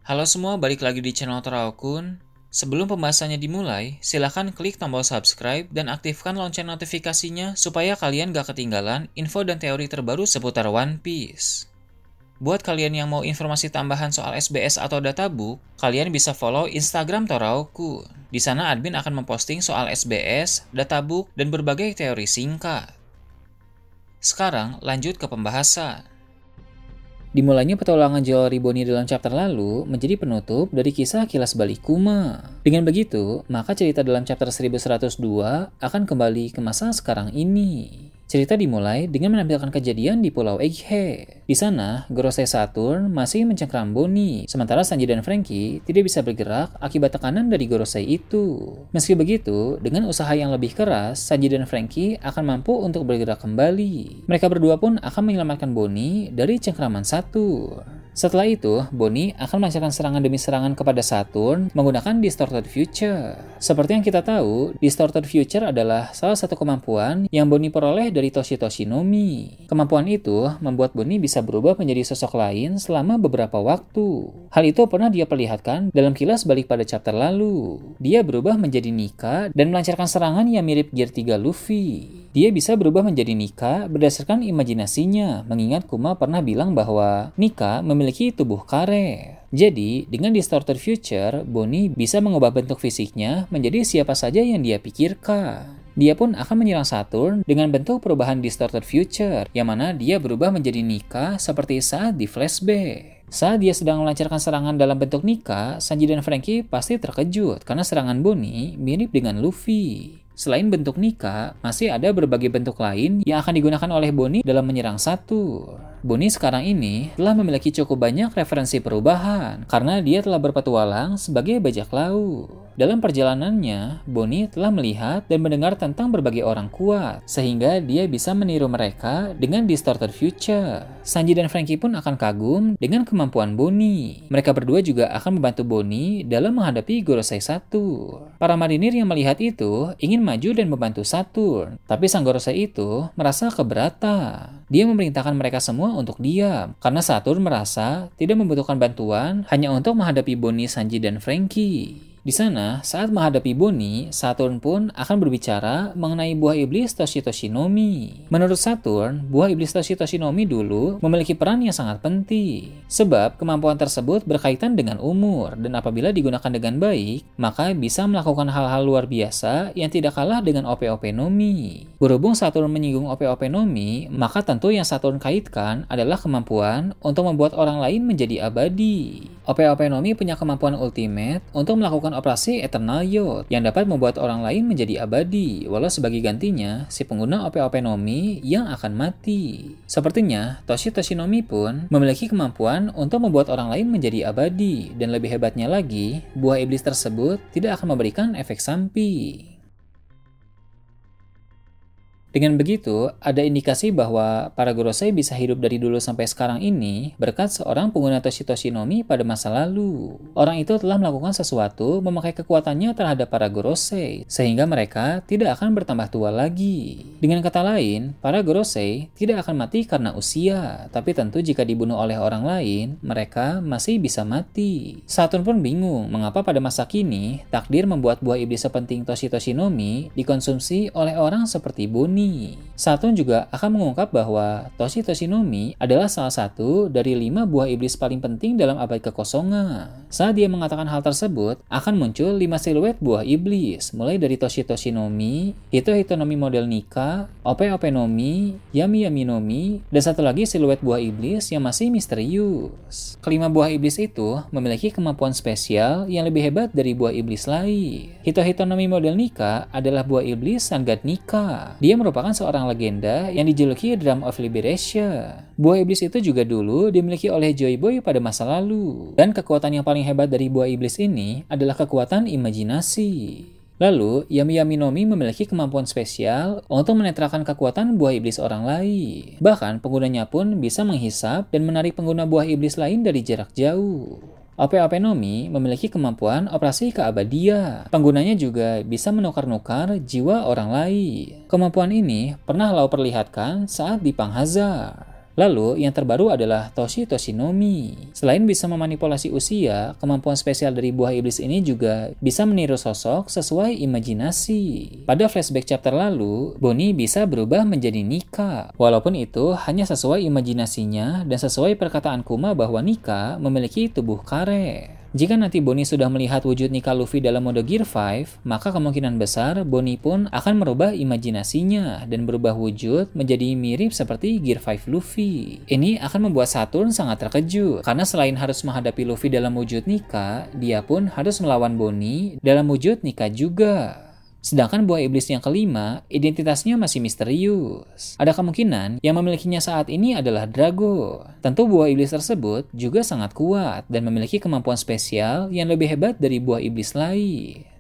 Halo semua, balik lagi di channel Toraokun. Sebelum pembahasannya dimulai, silahkan klik tombol subscribe dan aktifkan lonceng notifikasinya supaya kalian gak ketinggalan info dan teori terbaru seputar One Piece. Buat kalian yang mau informasi tambahan soal SBS atau databook, kalian bisa follow Instagram Toraokun. Di sana admin akan memposting soal SBS, databook, dan berbagai teori singkat. Sekarang lanjut ke pembahasan. Dimulainya petualangan Jory Bonnie dalam chapter lalu menjadi penutup dari kisah kilas balik Kuma. Dengan begitu, maka cerita dalam chapter 1102 akan kembali ke masa sekarang ini. Cerita dimulai dengan menampilkan kejadian di Pulau Egghead. Di sana, Gorosei Saturn masih mencengkram Bonnie, sementara Sanji dan Franky tidak bisa bergerak akibat tekanan dari Gorosei itu. Meski begitu, dengan usaha yang lebih keras, Sanji dan Franky akan mampu untuk bergerak kembali. Mereka berdua pun akan menyelamatkan Bonnie dari cengkraman Saturn. Setelah itu, Bonnie akan melancarkan serangan demi serangan kepada Saturn menggunakan Distorted Future. Seperti yang kita tahu, Distorted Future adalah salah satu kemampuan yang Bonnie peroleh dari Toshi Nomi. Kemampuan itu membuat Bonnie bisa berubah menjadi sosok lain selama beberapa waktu. Hal itu pernah dia perlihatkan dalam kilas balik pada chapter lalu. Dia berubah menjadi Nika dan melancarkan serangan yang mirip Gear 3 Luffy. Dia bisa berubah menjadi Nika berdasarkan imajinasinya, mengingat Kuma pernah bilang bahwa Nika memiliki tubuh karet. Jadi, dengan Distorted Future, Bonnie bisa mengubah bentuk fisiknya menjadi siapa saja yang dia pikirkan. Dia pun akan menyerang Saturn dengan bentuk perubahan Distorted Future, yang mana dia berubah menjadi Nika seperti saat di flashback. Saat dia sedang melancarkan serangan dalam bentuk Nika, Sanji dan Franky pasti terkejut karena serangan Bonnie mirip dengan Luffy. Selain bentuk Nika, masih ada berbagai bentuk lain yang akan digunakan oleh Bonnie dalam menyerang Saturn. Bonnie sekarang ini telah memiliki cukup banyak referensi perubahan karena dia telah berpetualang sebagai bajak laut. Dalam perjalanannya, Bonnie telah melihat dan mendengar tentang berbagai orang kuat, sehingga dia bisa meniru mereka dengan Distorted Future. Sanji dan Franky pun akan kagum dengan kemampuan Bonnie. Mereka berdua juga akan membantu Bonnie dalam menghadapi Gorosei Saturn. Para marinir yang melihat itu ingin maju dan membantu Saturn, tapi sang Gorosei itu merasa keberatan. Dia memerintahkan mereka semua untuk diam, karena Saturn merasa tidak membutuhkan bantuan hanya untuk menghadapi Bonnie, Sanji, dan Franky. Di sana, saat menghadapi Bonnie, Saturn pun akan berbicara mengenai buah iblis Toshi Nomi. Menurut Saturn, buah iblis Toshi Nomi dulu memiliki peran yang sangat penting. Sebab kemampuan tersebut berkaitan dengan umur, dan apabila digunakan dengan baik, maka bisa melakukan hal-hal luar biasa yang tidak kalah dengan OP-OP Nomi. Berhubung Saturn menyinggung OP-OP Nomi, maka tentu yang Saturn kaitkan adalah kemampuan untuk membuat orang lain menjadi abadi. OP-OP Nomi punya kemampuan ultimate untuk melakukan operasi Eternal Youth yang dapat membuat orang lain menjadi abadi, walau sebagai gantinya si pengguna OP-OP Nomi yang akan mati. Sepertinya Toshi Nomi pun memiliki kemampuan untuk membuat orang lain menjadi abadi, dan lebih hebatnya lagi, buah iblis tersebut tidak akan memberikan efek samping. Dengan begitu, ada indikasi bahwa para Gorosei bisa hidup dari dulu sampai sekarang ini berkat seorang pengguna Toshi Nomi pada masa lalu. Orang itu telah melakukan sesuatu memakai kekuatannya terhadap para Gorosei, sehingga mereka tidak akan bertambah tua lagi. Dengan kata lain, para Gorosei tidak akan mati karena usia, tapi tentu jika dibunuh oleh orang lain, mereka masih bisa mati. Saturn pun bingung mengapa pada masa kini, takdir membuat buah iblis sepenting Toshi Nomi dikonsumsi oleh orang seperti Bonnie. Saturn juga akan mengungkap bahwa Toshi Nomi adalah salah satu dari 5 buah iblis paling penting dalam abad kekosongan. Saat dia mengatakan hal tersebut, akan muncul 5 siluet buah iblis, mulai dari Toshi Nomi, Hito Nomi model Nika, OP Nomi, Yami Nomi, dan satu lagi siluet buah iblis yang masih misterius. Kelima buah iblis itu memiliki kemampuan spesial yang lebih hebat dari buah iblis lain. Hito Nomi model Nika adalah buah iblis Sun God Nika. Dia merupakan seorang legenda yang dijuluki Drum of Liberation. Buah iblis itu juga dulu dimiliki oleh Joy Boy pada masa lalu. Dan kekuatan yang paling hebat dari buah iblis ini adalah kekuatan imajinasi. Lalu, Yami Nomi memiliki kemampuan spesial untuk menetralkan kekuatan buah iblis orang lain. Bahkan, penggunanya pun bisa menghisap dan menarik pengguna buah iblis lain dari jarak jauh. OP-OP Nomi memiliki kemampuan operasi keabadian. Penggunanya juga bisa menukar-nukar jiwa orang lain. Kemampuan ini pernah Lau perlihatkan saat di Pang Hazard. Lalu, yang terbaru adalah Toshi Toshinomi. Selain bisa memanipulasi usia, kemampuan spesial dari buah iblis ini juga bisa meniru sosok sesuai imajinasi. Pada flashback chapter lalu, Bonnie bisa berubah menjadi Nika. Walaupun itu hanya sesuai imajinasinya dan sesuai perkataan Kuma bahwa Nika memiliki tubuh kare. Jika nanti Bonnie sudah melihat wujud Nika Luffy dalam mode Gear 5, maka kemungkinan besar Bonnie pun akan merubah imajinasinya dan berubah wujud menjadi mirip seperti Gear 5 Luffy. Ini akan membuat Saturn sangat terkejut, karena selain harus menghadapi Luffy dalam wujud Nika, dia pun harus melawan Bonnie dalam wujud Nika juga. Sedangkan buah iblis yang kelima, identitasnya masih misterius. Ada kemungkinan yang memilikinya saat ini adalah Drago. Tentu buah iblis tersebut juga sangat kuat dan memiliki kemampuan spesial yang lebih hebat dari buah iblis lain.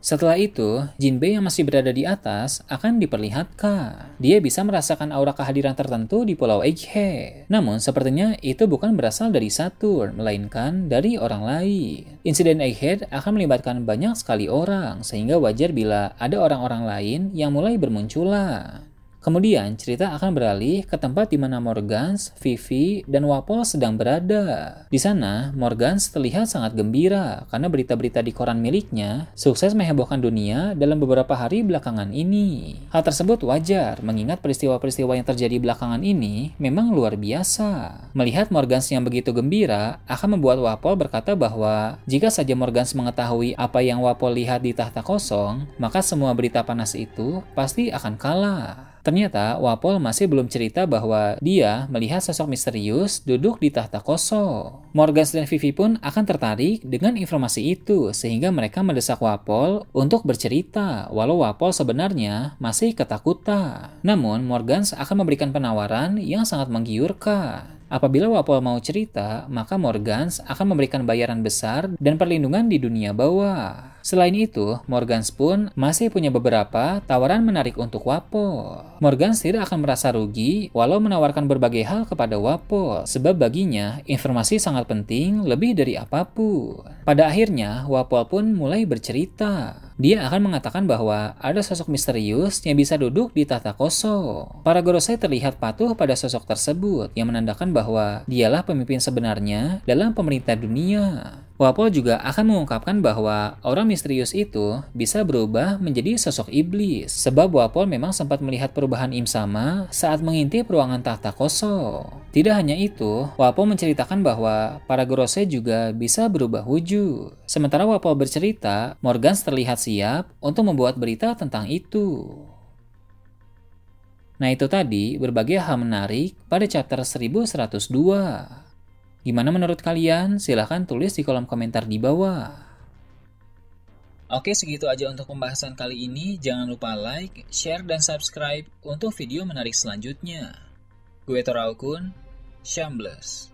Setelah itu, Jinbei yang masih berada di atas akan diperlihatkan. Dia bisa merasakan aura kehadiran tertentu di Pulau Egghead. Namun, sepertinya itu bukan berasal dari Saturn, melainkan dari orang lain. Insiden Egghead akan melibatkan banyak sekali orang, sehingga wajar bila ada orang-orang lain yang mulai bermunculan. Kemudian, cerita akan beralih ke tempat di mana Morgans, Vivi, dan Wapol sedang berada. Di sana, Morgans terlihat sangat gembira karena berita-berita di koran miliknya sukses menghebohkan dunia dalam beberapa hari belakangan ini. Hal tersebut wajar, mengingat peristiwa-peristiwa yang terjadi belakangan ini memang luar biasa. Melihat Morgans yang begitu gembira akan membuat Wapol berkata bahwa jika saja Morgans mengetahui apa yang Wapol lihat di tahta kosong, maka semua berita panas itu pasti akan kalah. Ternyata Wapol masih belum cerita bahwa dia melihat sosok misterius duduk di tahta kosong. Morgans dan Vivi pun akan tertarik dengan informasi itu sehingga mereka mendesak Wapol untuk bercerita walau Wapol sebenarnya masih ketakutan. Namun Morgans akan memberikan penawaran yang sangat menggiurkan. Apabila Wapol mau cerita, maka Morgans akan memberikan bayaran besar dan perlindungan di dunia bawah. Selain itu, Morgans pun masih punya beberapa tawaran menarik untuk Wapol. Morgans tidak akan merasa rugi walau menawarkan berbagai hal kepada Wapol, sebab baginya informasi sangat penting lebih dari apapun. Pada akhirnya, Wapol pun mulai bercerita. Dia akan mengatakan bahwa ada sosok misterius yang bisa duduk di tahta kosong. Para Gorosei terlihat patuh pada sosok tersebut yang menandakan bahwa dialah pemimpin sebenarnya dalam pemerintah dunia. Wapol juga akan mengungkapkan bahwa orang misterius itu bisa berubah menjadi sosok iblis, sebab Wapol memang sempat melihat perubahan Im Sama saat mengintip ruangan tahta kosong. Tidak hanya itu, Wapol menceritakan bahwa para Gorosei juga bisa berubah wujud. Sementara Wapol bercerita, Morgans terlihat siap untuk membuat berita tentang itu. Nah, itu tadi berbagai hal menarik pada chapter 1102. Gimana menurut kalian? Silahkan tulis di kolom komentar di bawah. Oke, segitu aja untuk pembahasan kali ini. Jangan lupa like, share, dan subscribe untuk video menarik selanjutnya. Gue Toraukun, Shambles.